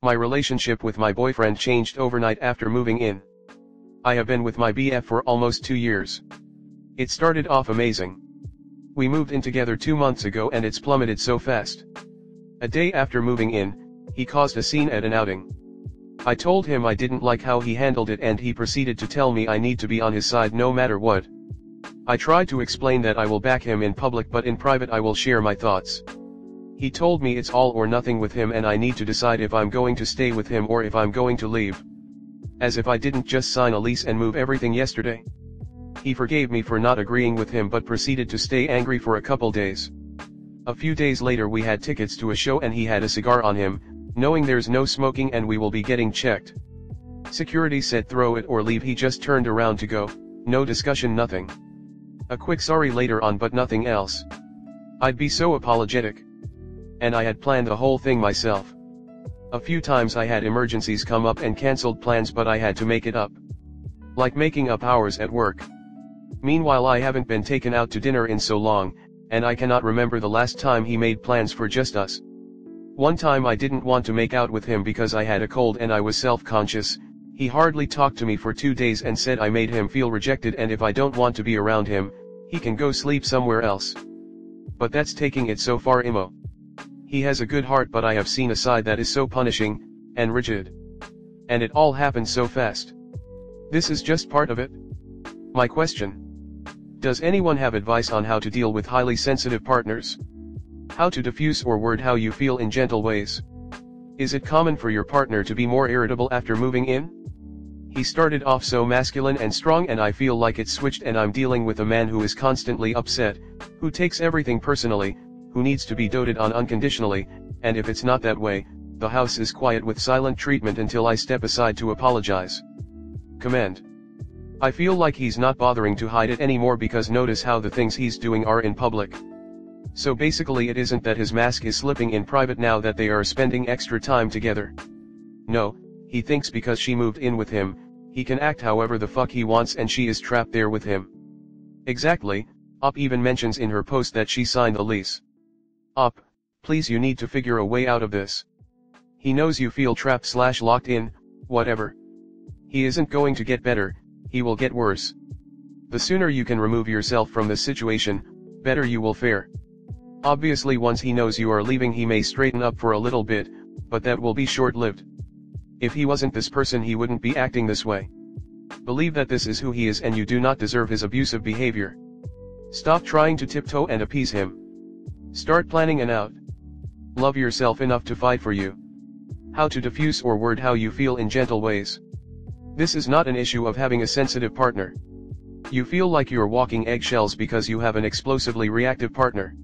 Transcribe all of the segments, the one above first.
My relationship with my boyfriend changed overnight after moving in. I have been with my BF for almost 2 years. It started off amazing. We moved in together 2 months ago and it's plummeted so fast. A day after moving in, he caused a scene at an outing. I told him I didn't like how he handled it and he proceeded to tell me I need to be on his side no matter what. I tried to explain that I will back him in public but in private I will share my thoughts. He told me it's all or nothing with him and I need to decide if I'm going to stay with him or if I'm going to leave. As if I didn't just sign a lease and move everything yesterday. He forgave me for not agreeing with him but proceeded to stay angry for a couple days. A few days later we had tickets to a show and he had a cigar on him, knowing there's no smoking and we will be getting checked. Security said throw it or leave. He just turned around to go, no discussion, nothing. A quick sorry later on but nothing else. I'd be so apologetic. And I had planned the whole thing myself. A few times I had emergencies come up and cancelled plans but I had to make it up. Like making up hours at work. Meanwhile I haven't been taken out to dinner in so long, and I cannot remember the last time he made plans for just us. One time I didn't want to make out with him because I had a cold and I was self-conscious. He hardly talked to me for 2 days and said I made him feel rejected and if I don't want to be around him, he can go sleep somewhere else. But that's taking it so far, Imo. He has a good heart but I have seen a side that is so punishing, and rigid. And it all happened so fast. This is just part of it. My question. Does anyone have advice on how to deal with highly sensitive partners? How to diffuse or word how you feel in gentle ways? Is it common for your partner to be more irritable after moving in? He started off so masculine and strong and I feel like it's switched and I'm dealing with a man who is constantly upset, who takes everything personally, who needs to be doted on unconditionally, and if it's not that way, the house is quiet with silent treatment until I step aside to apologize. Comment. I feel like he's not bothering to hide it anymore because notice how the things he's doing are in public. So basically it isn't that his mask is slipping in private now that they are spending extra time together. No, he thinks because she moved in with him, he can act however the fuck he wants and she is trapped there with him. Exactly. Op even mentions in her post that she signed the lease. Op, please, you need to figure a way out of this. He knows you feel trapped / locked in, whatever. He isn't going to get better, he will get worse. The sooner you can remove yourself from this situation, better you will fare. Obviously once he knows you are leaving he may straighten up for a little bit, but that will be short-lived. If he wasn't this person he wouldn't be acting this way. Believe that this is who he is and you do not deserve his abusive behavior. Stop trying to tiptoe and appease him. Start planning an out. Love yourself enough to fight for you. How to diffuse or word how you feel in gentle ways. This is not an issue of having a sensitive partner. You feel like you're walking eggshells because you have an explosively reactive partner.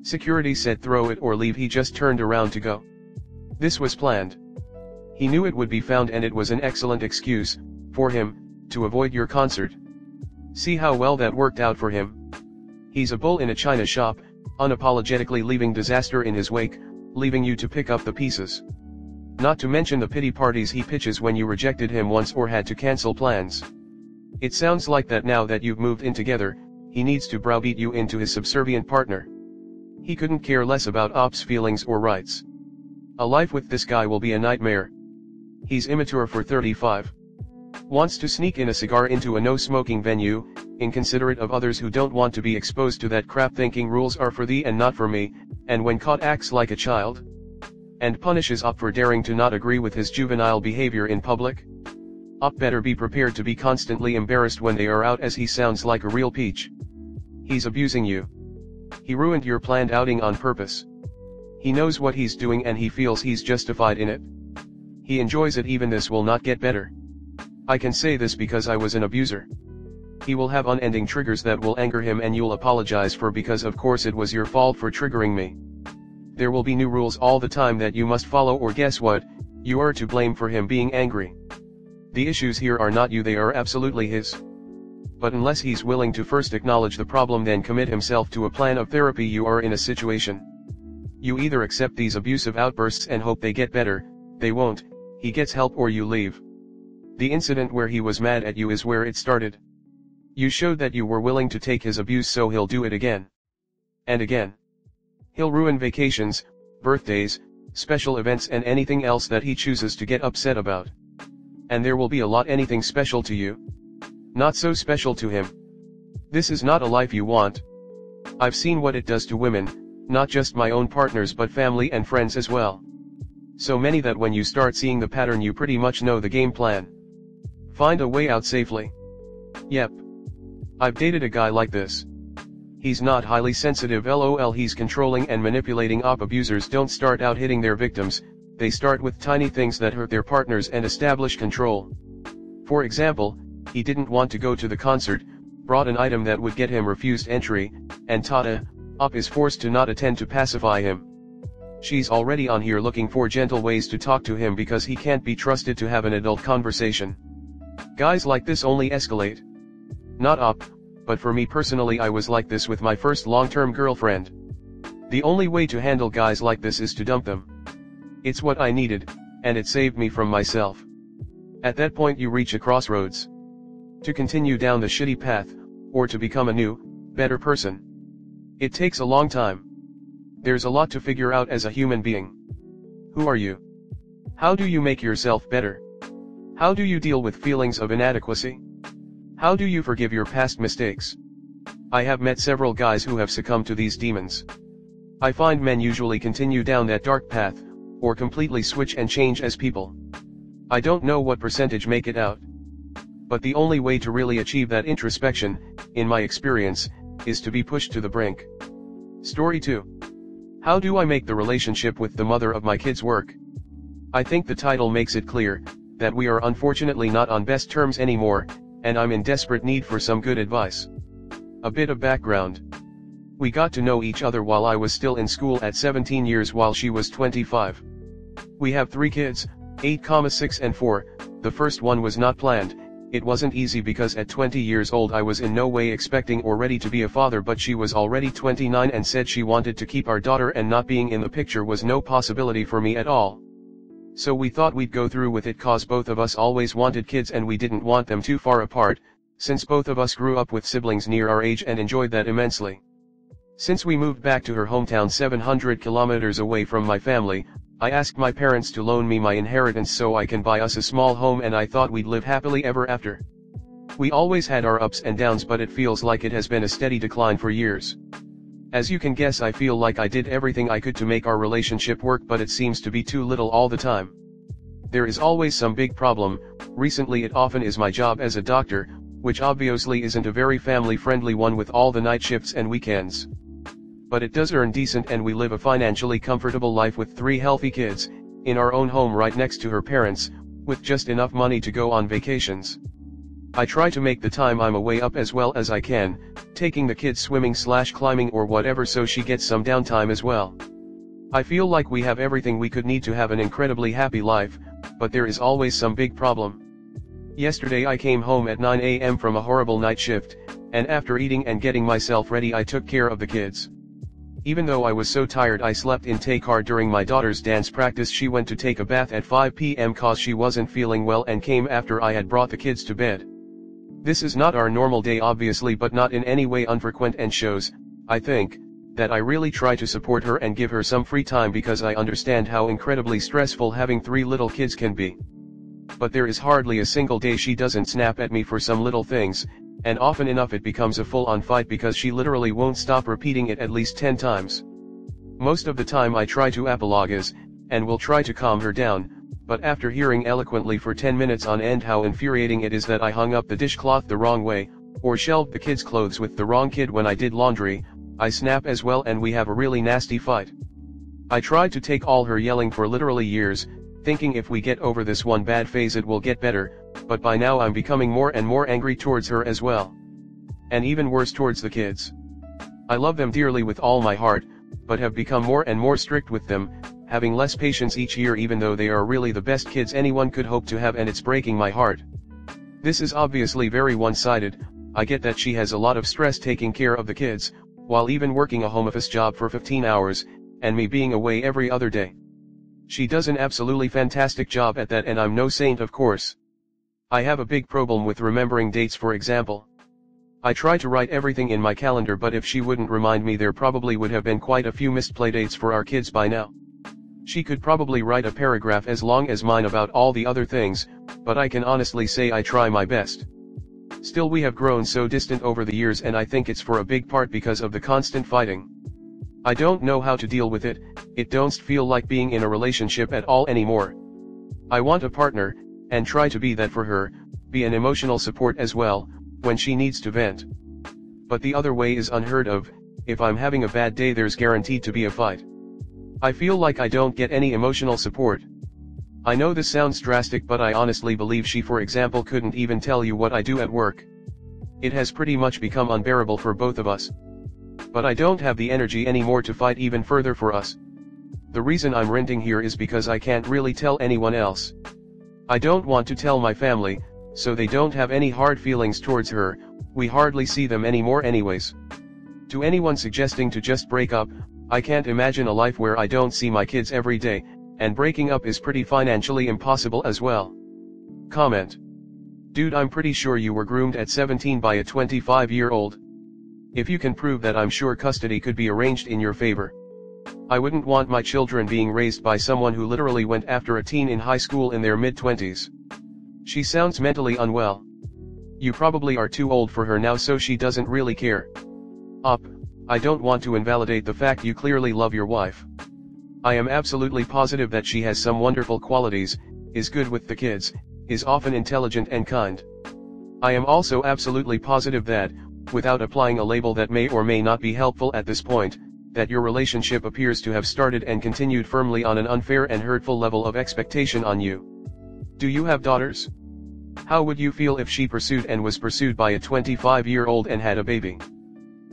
Security said throw it or leave. He just turned around to go. This was planned. He knew it would be found and it was an excellent excuse, for him, to avoid your concert. See how well that worked out for him. He's a bull in a china shop, unapologetically leaving disaster in his wake, leaving you to pick up the pieces. Not to mention the pity parties he pitches when you rejected him once or had to cancel plans. It sounds like that now that you've moved in together, he needs to browbeat you into his subservient partner. He couldn't care less about Op's feelings or rights. A life with this guy will be a nightmare. He's immature for 35. Wants to sneak in a cigar into a no-smoking venue, inconsiderate of others who don't want to be exposed to that crap, thinking rules are for thee and not for me, and when caught acts like a child. And punishes Op for daring to not agree with his juvenile behavior in public. Op better be prepared to be constantly embarrassed when they are out as he sounds like a real peach. He's abusing you. He ruined your planned outing on purpose. He knows what he's doing and he feels he's justified in it. He enjoys it. Even this will not get better. I can say this because I was an abuser. He will have unending triggers that will anger him and you'll apologize for because of course it was your fault for triggering me. There will be new rules all the time that you must follow or guess what, you are to blame for him being angry. The issues here are not you, they are absolutely his. But unless he's willing to first acknowledge the problem then commit himself to a plan of therapy, you are in a situation. You either accept these abusive outbursts and hope they get better, they won't, he gets help, or you leave. The incident where he was mad at you is where it started. You showed that you were willing to take his abuse, so he'll do it again. And again. He'll ruin vacations, birthdays, special events and anything else that he chooses to get upset about. And there will be a lot anything special to you. Not so special to him. This is not a life you want. I've seen what it does to women, not just my own partners but family and friends as well. So many that when you start seeing the pattern you pretty much know the game plan. Find a way out safely. Yep. I've dated a guy like this. He's not highly sensitive, lol, he's controlling and manipulating. Abusers don't start out hitting their victims, they start with tiny things that hurt their partners and establish control. For example, he didn't want to go to the concert, brought an item that would get him refused entry, and Tata, is forced to not attend to pacify him. She's already on here looking for gentle ways to talk to him because he can't be trusted to have an adult conversation. Guys like this only escalate. Not but for me personally I was like this with my first long-term girlfriend. The only way to handle guys like this is to dump them. It's what I needed, and it saved me from myself. At that point you reach a crossroads. To continue down the shitty path, or to become a new, better person. It takes a long time. There's a lot to figure out as a human being. Who are you? How do you make yourself better? How do you deal with feelings of inadequacy? How do you forgive your past mistakes? I have met several guys who have succumbed to these demons. I find men usually continue down that dark path, or completely switch and change as people. I don't know what percentage make it out. But the only way to really achieve that introspection, in my experience, is to be pushed to the brink. Story 2. How do I make the relationship with the mother of my kids work? I think the title makes it clear, that we are unfortunately not on best terms anymore, and I'm in desperate need for some good advice. A bit of background. We got to know each other while I was still in school at 17 years while she was 25. We have 3 kids, 8, 6 and 4, the first one was not planned. It wasn't easy because at 20 years old I was in no way expecting or ready to be a father, but she was already 29 and said she wanted to keep our daughter, and not being in the picture was no possibility for me at all. So we thought we'd go through with it cause both of us always wanted kids and we didn't want them too far apart, since both of us grew up with siblings near our age and enjoyed that immensely. Since we moved back to her hometown 700 kilometers away from my family, I asked my parents to loan me my inheritance so I can buy us a small home, and I thought we'd live happily ever after. We always had our ups and downs, but it feels like it has been a steady decline for years. As you can guess, I feel like I did everything I could to make our relationship work, but it seems to be too little all the time. There is always some big problem. Recently it often is my job as a doctor, which obviously isn't a very family-friendly one with all the night shifts and weekends. But it does earn decent and we live a financially comfortable life with 3 healthy kids, in our own home right next to her parents, with just enough money to go on vacations. I try to make the time I'm away up as well as I can, taking the kids swimming/climbing or whatever so she gets some downtime as well. I feel like we have everything we could need to have an incredibly happy life, but there is always some big problem. Yesterday I came home at 9 a.m. from a horrible night shift, and after eating and getting myself ready I took care of the kids. Even though I was so tired I slept in the car during my daughter's dance practice. She went to take a bath at 5 p.m. cause she wasn't feeling well and came after I had brought the kids to bed. This is not our normal day obviously, but not in any way unfrequent, and shows, I think, that I really try to support her and give her some free time because I understand how incredibly stressful having 3 little kids can be. But there is hardly a single day she doesn't snap at me for some little things, and often enough it becomes a full-on fight because she literally won't stop repeating it at least 10 times. Most of the time I try to apologize, and will try to calm her down, but after hearing eloquently for 10 minutes on end how infuriating it is that I hung up the dishcloth the wrong way, or shelved the kids' clothes with the wrong kid when I did laundry, I snap as well and we have a really nasty fight. I tried to take all her yelling for literally years, thinking if we get over this one bad phase it will get better, but by now I'm becoming more and more angry towards her as well. And even worse towards the kids. I love them dearly with all my heart, but have become more and more strict with them, having less patience each year even though they are really the best kids anyone could hope to have, and it's breaking my heart. This is obviously very one-sided. I get that she has a lot of stress taking care of the kids, while even working a home office job for 15 hours, and me being away every other day. She does an absolutely fantastic job at that, and I'm no saint of course. I have a big problem with remembering dates, for example. I try to write everything in my calendar, but if she wouldn't remind me there probably would have been quite a few missed playdates for our kids by now. She could probably write a paragraph as long as mine about all the other things, but I can honestly say I try my best. Still, we have grown so distant over the years, and I think it's for a big part because of the constant fighting. I don't know how to deal with it. It don't feel like being in a relationship at all anymore. I want a partner, and try to be that for her, be an emotional support as well, when she needs to vent. But the other way is unheard of. If I'm having a bad day, there's guaranteed to be a fight. I feel like I don't get any emotional support. I know this sounds drastic, but I honestly believe she, for example, couldn't even tell you what I do at work. It has pretty much become unbearable for both of us. But I don't have the energy anymore to fight even further for us. The reason I'm renting here is because I can't really tell anyone else. I don't want to tell my family, so they don't have any hard feelings towards her. We hardly see them anymore anyways. To anyone suggesting to just break up, I can't imagine a life where I don't see my kids every day, and breaking up is pretty financially impossible as well. Comment. Dude, I'm pretty sure you were groomed at 17 by a 25-year-old. If you can prove that, I'm sure custody could be arranged in your favor. I wouldn't want my children being raised by someone who literally went after a teen in high school in their mid-20s. She sounds mentally unwell. You probably are too old for her now, so she doesn't really care. I don't want to invalidate the fact you clearly love your wife. I am absolutely positive that she has some wonderful qualities, is good with the kids, is often intelligent and kind. I am also absolutely positive that, without applying a label that may or may not be helpful at this point, that your relationship appears to have started and continued firmly on an unfair and hurtful level of expectation on you. Do you have daughters? How would you feel if she pursued and was pursued by a 25-year-old and had a baby?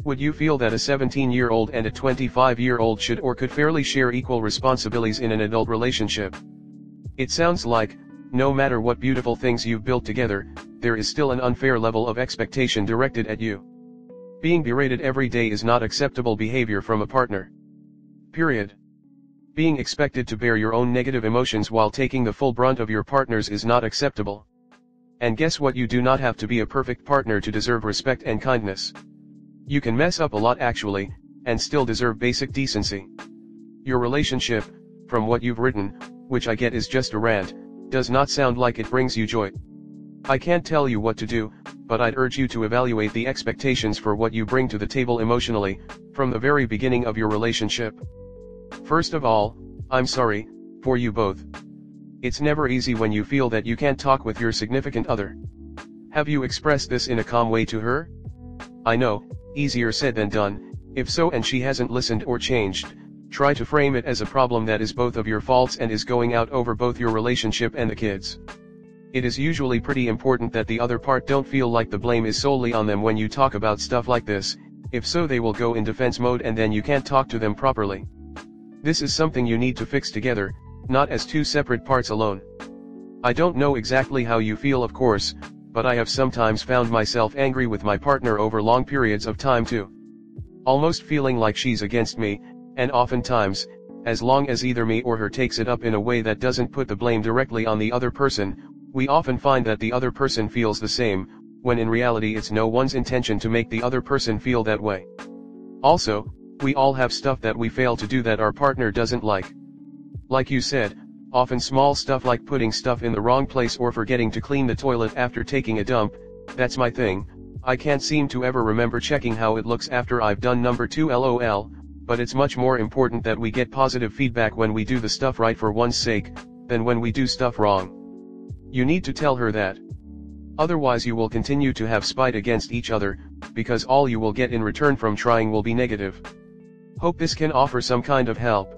Would you feel that a 17-year-old and a 25-year-old should or could fairly share equal responsibilities in an adult relationship? It sounds like, no matter what beautiful things you've built together, there is still an unfair level of expectation directed at you. Being berated every day is not acceptable behavior from a partner. Period. Being expected to bear your own negative emotions while taking the full brunt of your partner's is not acceptable. And guess what? You do not have to be a perfect partner to deserve respect and kindness. You can mess up a lot actually, and still deserve basic decency. Your relationship, from what you've written, which I get is just a rant, does not sound like it brings you joy. I can't tell you what to do, but I'd urge you to evaluate the expectations for what you bring to the table emotionally, from the very beginning of your relationship. First of all, I'm sorry, for you both. It's never easy when you feel that you can't talk with your significant other. Have you expressed this in a calm way to her? I know, easier said than done. If so and she hasn't listened or changed, try to frame it as a problem that is both of your faults and is going out over both your relationship and the kids. It is usually pretty important that the other part don't feel like the blame is solely on them when you talk about stuff like this. If so, they will go in defense mode and then you can't talk to them properly. This is something you need to fix together, not as two separate parts alone. I don't know exactly how you feel, of course, but I have sometimes found myself angry with my partner over long periods of time too. Almost feeling like she's against me, and oftentimes, as long as either me or her takes it up in a way that doesn't put the blame directly on the other person, we often find that the other person feels the same, when in reality it's no one's intention to make the other person feel that way. Also, we all have stuff that we fail to do that our partner doesn't like. Like you said, often small stuff like putting stuff in the wrong place or forgetting to clean the toilet after taking a dump. That's my thing. I can't seem to ever remember checking how it looks after I've done number 2 lol, but it's much more important that we get positive feedback when we do the stuff right for one's sake, than when we do stuff wrong. You need to tell her that. Otherwise you will continue to have spite against each other, because all you will get in return from trying will be negative. Hope this can offer some kind of help.